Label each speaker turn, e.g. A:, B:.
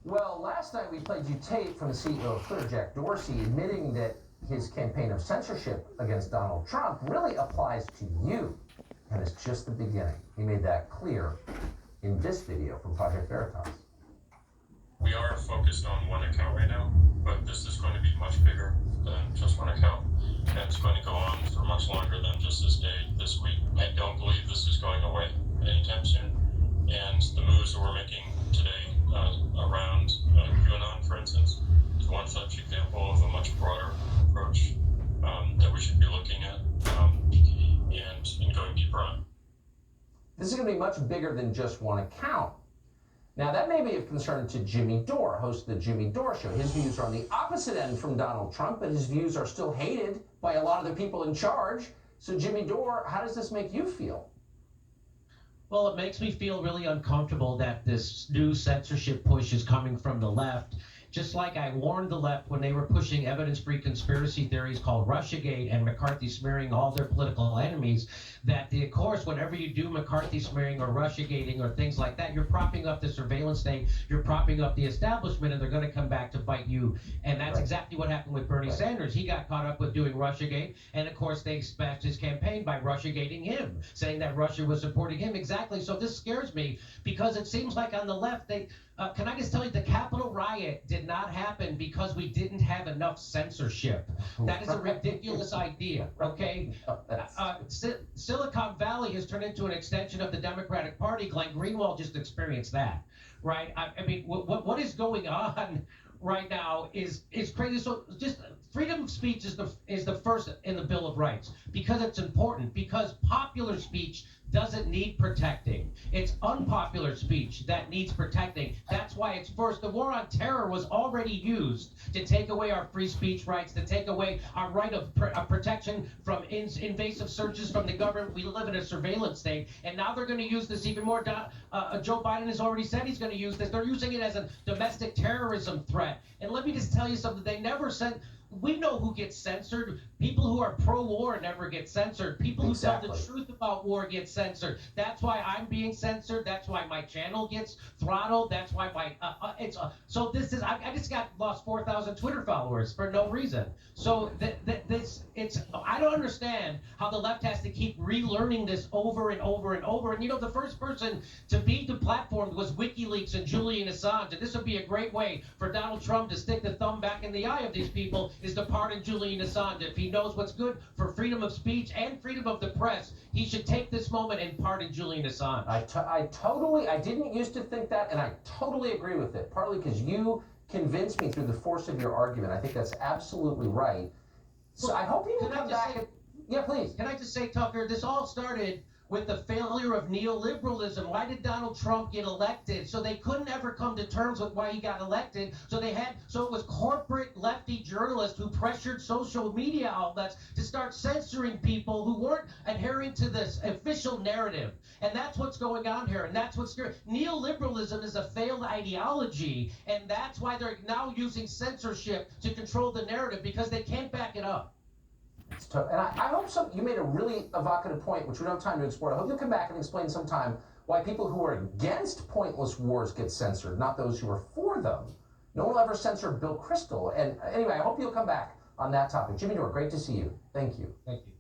A: Well, last night we played you tape from the CEO of Twitter, Jack Dorsey, admitting that his campaign of censorship against Donald Trump really applies to you. And it's just the beginning. He made that clear in this video from Project Veritas.
B: We are focused on one account right now, but this is going to be much bigger than just one account, and it's going to go on for much longer than just this day, this week. I don't believe this is going away anytime soon, and the moves that we're making today around QAnon, for instance, is one such example of a much broader approach that we should be looking at and going deeper on.
A: This is going to be much bigger than just one account. Now, that may be of concern to Jimmy Dore, host of the Jimmy Dore Show. His views are on the opposite end from Donald Trump, but his views are still hated by a lot of the people in charge. So, Jimmy Dore, how does this make you feel?
C: Well, it makes me feel really uncomfortable that this new censorship push is coming from the left. Just like I warned the left when they were pushing evidence-free conspiracy theories called Russiagate and McCarthy smearing all their political enemies, that of course, whenever you do McCarthy smearing or Russiagating or things like that, you're propping up the surveillance state, you're propping up the establishment, and they're going to come back to bite you. And that's exactly what happened with Bernie Sanders. He got caught up with doing Russiagate, and of course, they smashed his campaign by Russiagating him, saying that Russia was supporting him. Exactly. So this scares me because it seems like on the left, can I just tell you, the Capitol riot did not happen because we didn't have enough censorship. That is a ridiculous idea, okay? Silicon Valley has turned into an extension of the Democratic Party. Glenn Greenwald just experienced that, right? I mean, what is going on right now is crazy. So just freedom of speech is the first in the Bill of Rights because it's important, because popular speech doesn't need protecting. It's unpopular speech that needs protecting. That's why it's first. The war on terror was already used to take away our free speech rights, to take away our right of protection from invasive searches from the government. We live in a surveillance state, and now they're going to use this even more. Joe Biden has already said he's going to use this. They're using it as a domestic terrorism threat. And let me just tell you something. They never said. We know who gets censored. People who are pro-war never get censored. People who tell the truth about war get censored. That's why I'm being censored. That's why my channel gets throttled. That's why my so this is I just lost 4,000 Twitter followers for no reason. So I don't understand how the left has to keep relearning this over and over and over. And you know, the first person to be deplatformed was WikiLeaks and Julian Assange. And this would be a great way for Donald Trump to stick the thumb back in the eye of these people, is to pardon Julian Assange. If he knows what's good for freedom of speech and freedom of the press, he should take this moment and pardon Julian Assange.
A: I didn't used to think that, and I totally agree with it, partly because you convinced me through the force of your argument. I think that's absolutely right. So I hope you can come back. Yeah, please.
C: Can I just say, Tucker, this all started with the failure of neoliberalism. Why did Donald Trump get elected? So they couldn't ever come to terms with why he got elected. So it was corporate lefty journalists who pressured social media outlets to start censoring people who weren't adhering to this official narrative. And that's what's going on here. And that's what's scary. Neoliberalism is a failed ideology. And that's why they're now using censorship to control the narrative, because they can't back it up.
A: It's tough. And I hope you made a really evocative point, which we don't have time to explore. I hope you'll come back and explain sometime why people who are against pointless wars get censored, not those who are for them. No one will ever censor Bill Kristol. And anyway, I hope you'll come back on that topic. Jimmy Dore, great to see you. Thank you.
C: Thank you.